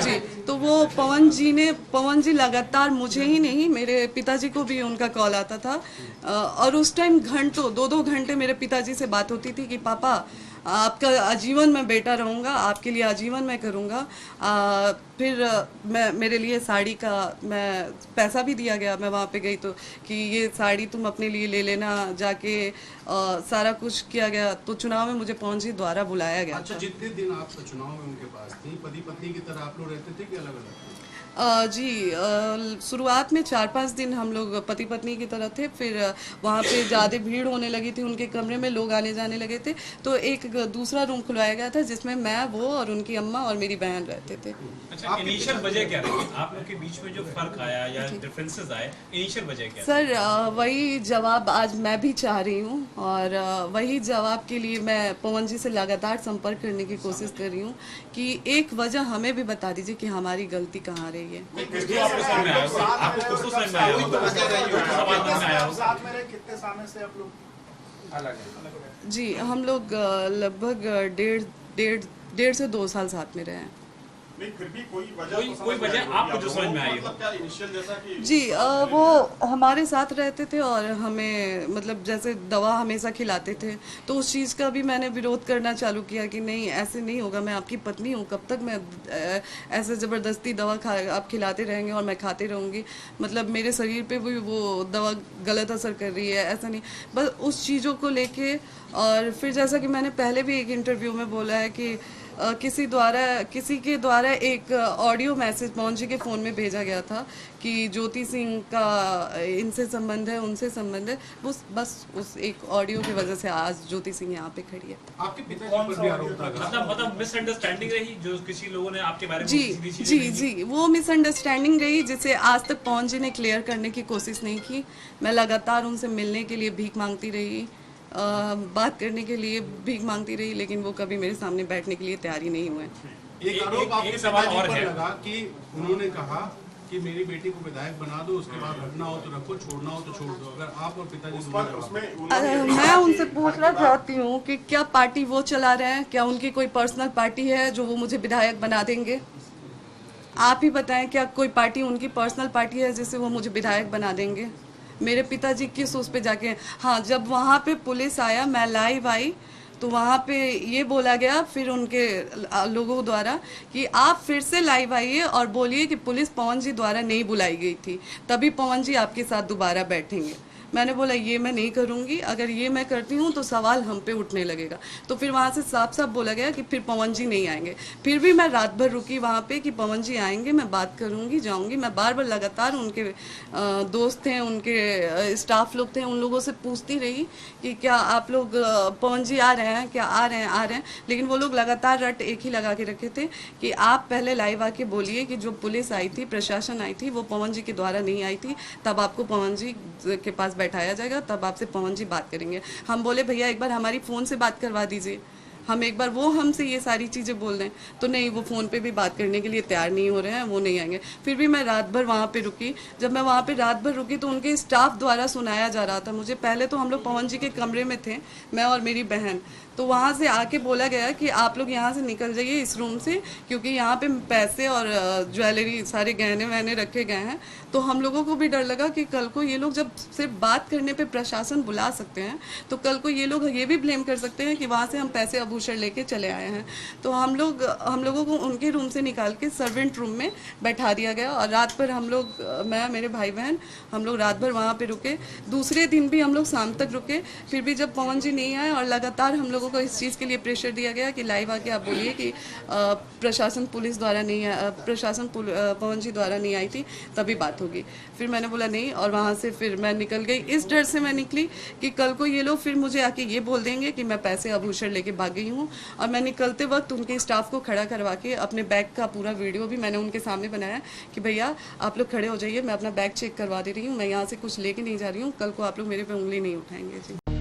जी, तो वो पवन जी लगातार मुझे ही नहीं, मेरे पिताजी को भी उनका कॉल आता था। और उस टाइम घंटों 2-2 घंटे मेरे पिताजी से बात होती थी कि पापा आपका आजीवन मैं बेटा रहूँगा, आपके लिए आजीवन मैं करूँगा। फिर मैं मेरे लिए साड़ी का मैं पैसा भी दिया गया, मैं वहाँ पे गई तो कि ये साड़ी तुम अपने लिए ले लेना जाके। सारा कुछ किया गया, तो चुनाव में मुझे पवन जी द्वारा बुलाया गया। अच्छा, जितने दिन आप चुनाव में उनके पास थी, पति पत्नी की तरह आप लोग रहते थे कि अलग अलग? जी, शुरुआत में 4-5 दिन हम लोग पति पत्नी की तरह थे। फिर वहाँ पे ज़्यादा भीड़ होने लगी थी, उनके कमरे में लोग आने जाने लगे थे, तो एक दूसरा रूम खुलवाया गया था जिसमें मैं, वो और उनकी अम्मा और मेरी बहन रहते थे। अच्छा, इनिशियल वजह क्या रही आप लोग के बीच में जो फर्क आया या डिफरेंसेस आए, इनिशियल वजह क्या? सर, वही जवाब आज मैं भी चाह रही हूँ, और वही जवाब के लिए मैं पवन जी से लगातार संपर्क करने की कोशिश कर रही हूँ कि एक वजह हमें भी बता दीजिए कि हमारी गलती कहाँ रही है। जी, हम लोग लगभग डेढ़ से 2 साल साथ में रहे हैं। नहीं, फिर भी कोई वजह आपको जो समझ में आई हो? क्या इनिशियल जैसा कि जी, वो हमारे साथ रहते थे और हमें मतलब जैसे दवा हमेशा खिलाते थे, तो उस चीज़ का भी मैंने विरोध करना चालू किया कि नहीं, ऐसे नहीं होगा, मैं आपकी पत्नी हूँ, कब तक मैं ऐसे ज़बरदस्ती दवा आप खिलाते रहेंगे और मैं खाते रहूँगी, मतलब मेरे शरीर पे भी वो दवा गलत असर कर रही है, ऐसा नहीं। बस उस चीज़ों को लेके, और फिर जैसा कि मैंने पहले भी एक इंटरव्यू में बोला है कि किसी के द्वारा एक ऑडियो मैसेज पवन जी के फ़ोन में भेजा गया था कि ज्योति सिंह का इनसे संबंध है, उनसे संबंध है। बस उस एक ऑडियो की वजह से आज ज्योति सिंह यहाँ पे खड़ी है। आपके पिताजी पर भी आरोप था, मतलब मिसअंडरस्टैंडिंग रही जो किसी लोगों ने आपके बारे में जी, वो मिसअंडरस्टैंडिंग रही जिसे आज तक पवन जी ने क्लियर करने की कोशिश नहीं की। मैं लगातार उनसे मिलने के लिए भीख मांगती रही, बात करने के लिए भीख मांगती रही, लेकिन वो कभी मेरे सामने बैठने के लिए तैयार ही नहीं हुए। एक आरोप आपके पिताजी पर लगा कि उन्होंने कहा कि मेरी बेटी को विधायक बना दो, उसके बाद रखना हो तो रखो, छोड़ना हो तो छोड़ दो। अगर आप और पिताजी मैं उनसे पूछना चाहती हूँ कि क्या पार्टी वो चला रहे हैं, क्या उनकी कोई पर्सनल पार्टी है जो वो मुझे विधायक बना देंगे? आप ही बताएं, क्या कोई पार्टी उनकी पर्सनल पार्टी है जिससे वो मुझे विधायक बना देंगे? मेरे पिताजी किस उस पे जाके, हाँ, जब वहाँ पे पुलिस आया, मैं लाइव आई, तो वहाँ पे ये बोला गया फिर उनके लोगों द्वारा कि आप फिर से लाइव आइए और बोलिए कि पुलिस पवन जी द्वारा नहीं बुलाई गई थी, तभी पवन जी आपके साथ दोबारा बैठेंगे। मैंने बोला ये मैं नहीं करूँगी, अगर ये मैं करती हूँ तो सवाल हम पे उठने लगेगा। तो फिर वहाँ से साफ साफ बोला गया कि फिर पवन जी नहीं आएंगे। फिर भी मैं रात भर रुकी वहाँ पे कि पवन जी आएंगे, मैं बात करूँगी, जाऊँगी। मैं बार बार लगातार उनके दोस्त थे, उनके स्टाफ लोग थे, उन लोगों से पूछती रही कि क्या आप लोग पवन जी आ रहे हैं, क्या आ रहे हैं। लेकिन वो लोग लगातार रट एक ही लगा के रखे थे कि आप पहले लाइव आके बोलिए कि जो पुलिस आई थी, प्रशासन आई थी, वो पवन जी के द्वारा नहीं आई थी, तब आपको पवन जी के पास बैठाया जाएगा, तब आपसे पवन जी बात करेंगे। हम बोले भैया एक बार हमारी फ़ोन से बात करवा दीजिए, हम एक बार वो हमसे ये सारी चीज़ें बोल रहे हैं, तो नहीं, वो फ़ोन पे भी बात करने के लिए तैयार नहीं हो रहे हैं, वो नहीं आएंगे। फिर भी मैं रात भर वहाँ पे रुकी। जब मैं वहाँ पे रात भर रुकी तो उनके स्टाफ द्वारा सुनाया जा रहा था मुझे। पहले तो हम लोग पवन जी के कमरे में थे, मैं और मेरी बहन, तो वहाँ से आके बोला गया कि आप लोग यहाँ से निकल जाइए इस रूम से, क्योंकि यहाँ पे पैसे और ज्वेलरी, सारे गहने वहने रखे गए हैं। तो हम लोगों को भी डर लगा कि कल को ये लोग जब सिर्फ बात करने पे प्रशासन बुला सकते हैं, तो कल को ये लोग ये भी ब्लेम कर सकते हैं कि वहाँ से हम पैसे आभूषण लेके चले आए हैं। तो हम लोगों को उनके रूम से निकाल के सर्वेंट रूम में बैठा दिया गया, और रात भर हम लोग, मैं, मेरे भाई बहन, हम लोग रात भर वहाँ पे रुके। दूसरे दिन भी हम लोग शाम तक रुके। फिर भी जब पवन जी नहीं आए और लगातार हम लोगों को इस चीज़ के लिए प्रेशर दिया गया कि लाइव आके आप बोलिए कि प्रशासन पुलिस द्वारा नहीं, प्रशासन पवन जी द्वारा नहीं आई थी, तभी बात होगी। फिर मैंने बोला नहीं, और वहाँ से फिर मैं निकल गई। इस डर से मैं निकली कि कल को ये लोग फिर मुझे आके ये बोल देंगे कि मैं पैसे आभूषण लेके भाग गई हूँ। और मैं निकलते वक्त उनके स्टाफ को खड़ा करवा के अपने बैग का पूरा वीडियो भी मैंने उनके सामने बनाया कि भैया आप लोग खड़े हो जाइए, मैं अपना बैग चेक करवा दे रही हूँ, मैं यहाँ से कुछ लेके नहीं जा रही हूँ, कल को आप लोग मेरे पे उंगली नहीं उठाएंगे। जी।